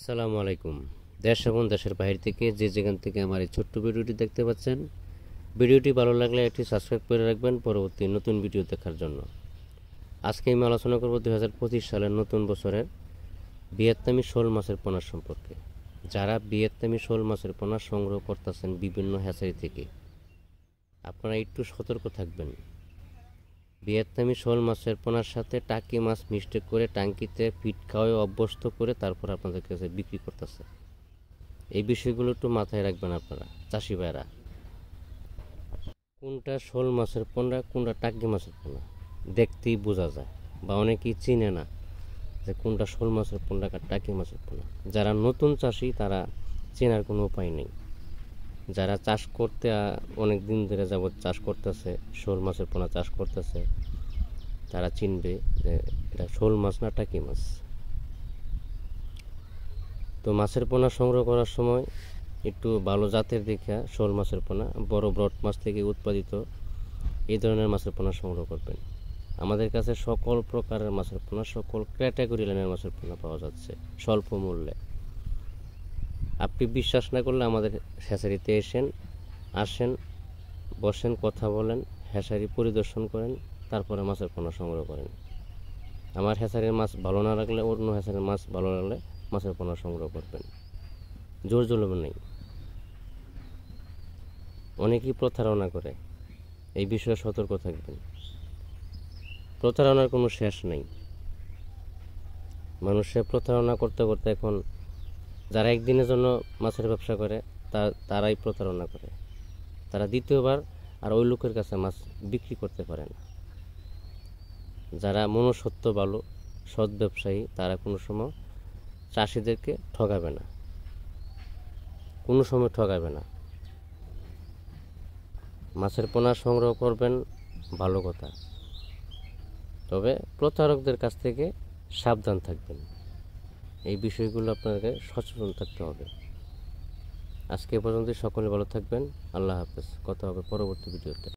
আসসালামু আলাইকুম। দেশ এবং দেশের বাইরে থেকে যে যেখান থেকে আমার এই ছোট্ট ভিডিওটি দেখতে পাচ্ছেন, ভিডিওটি ভালো লাগলে একটি সাবস্ক্রাইব করে রাখবেন পরবর্তী নতুন ভিডিও দেখার জন্য। আজকে আমি আলোচনা করব 2025 সালের নতুন বছরের ভিয়েতনামি শোল মাছের পোনা সম্পর্কে। যারা ভিয়েতনামি শোল মাছের পোনা সংগ্রহ করতেছেন বিভিন্ন হ্যাচারি থেকে, আপনারা একটু সতর্ক থাকবেন। ভিয়েতনামি শোল মাছের পোনার সাথে টাকি মাছ মিক্সড করে ট্যাঙ্কিতে ফিট খাওয়ায় অভ্যস্ত করে তারপর আপনাদের কাছে বিক্রি করতেছে। এই বিষয়গুলো একটু মাথায় রাখবেন আপনারা চাষি ভাইরা। কোনটা শোল মাছের পোনা, কোনটা টাকি মাছের পোনা দেখতেই বোঝা যায়, বা অনেকেই চিনে না যে কোনটা শোল মাছের পোনা আর টাকি মাছের পোনা। যারা নতুন চাষি তারা চেনার কোনো উপায় নেই। যারা চাষ করতে অনেক দিন ধরে যাবৎ চাষ করতেছে, শোল মাছের পোনা চাষ করতেছে, তারা চিনবে যে এটা শোল মাছ না টাকি মাছ। তো মাছের পোনা সংগ্রহ করার সময় একটু ভালো জাতের দেখে শোল মাছের পোনা, বড় ব্রড মাছ থেকে উৎপাদিত এই ধরনের মাছের পোনা সংগ্রহ করবেন। আমাদের কাছে সকল প্রকারের মাছের পোনা, সকল ক্যাটাগরি লাইনের মাছের পোনা পাওয়া যাচ্ছে স্বল্প মূল্যে। আপনি বিশ্বাস না করলে আমাদের হ্যাচারিতে আসেন, বসেন, কথা বলেন, হ্যাচারি পরিদর্শন করেন, তারপরে মাছের পোনা সংগ্রহ করেন। আমার হ্যাচারির মাছ ভালো না লাগলে অন্য হ্যাচারির মাছ ভালো লাগলে মাছের পোনা সংগ্রহ করবেন। জোর জুলুম নেই। অনেকেই প্রতারণা করে, এই বিষয়ে সতর্ক থাকবেন। প্রতারণার কোনো শেষ নেই। মানুষের প্রতারণা করতে করতে এখন যারা একদিনের জন্য মাছের ব্যবসা করে তারাই প্রতারণা করে। তারা দ্বিতীয়বার আর ওই লোকের কাছে মাছ বিক্রি করতে পারে না। যারা মনুষ্যত্ব ভালো, সৎ ব্যবসায়ী, তারা কোনো সময় চাষিদেরকে ঠকাবে না, কোনো সময় ঠকাবে না। মাছের পোনা সংগ্রহ করবেন, ভালো কথা, তবে প্রতারকদের কাছ থেকে সাবধান থাকবেন। এই বিষয়গুলো আপনাকে সচেতন থাকতে হবে। আজকে এ পর্যন্ত, সকলে ভালো থাকবেন। আল্লাহ হাফেজ। কথা হবে পরবর্তী ভিডিওতে।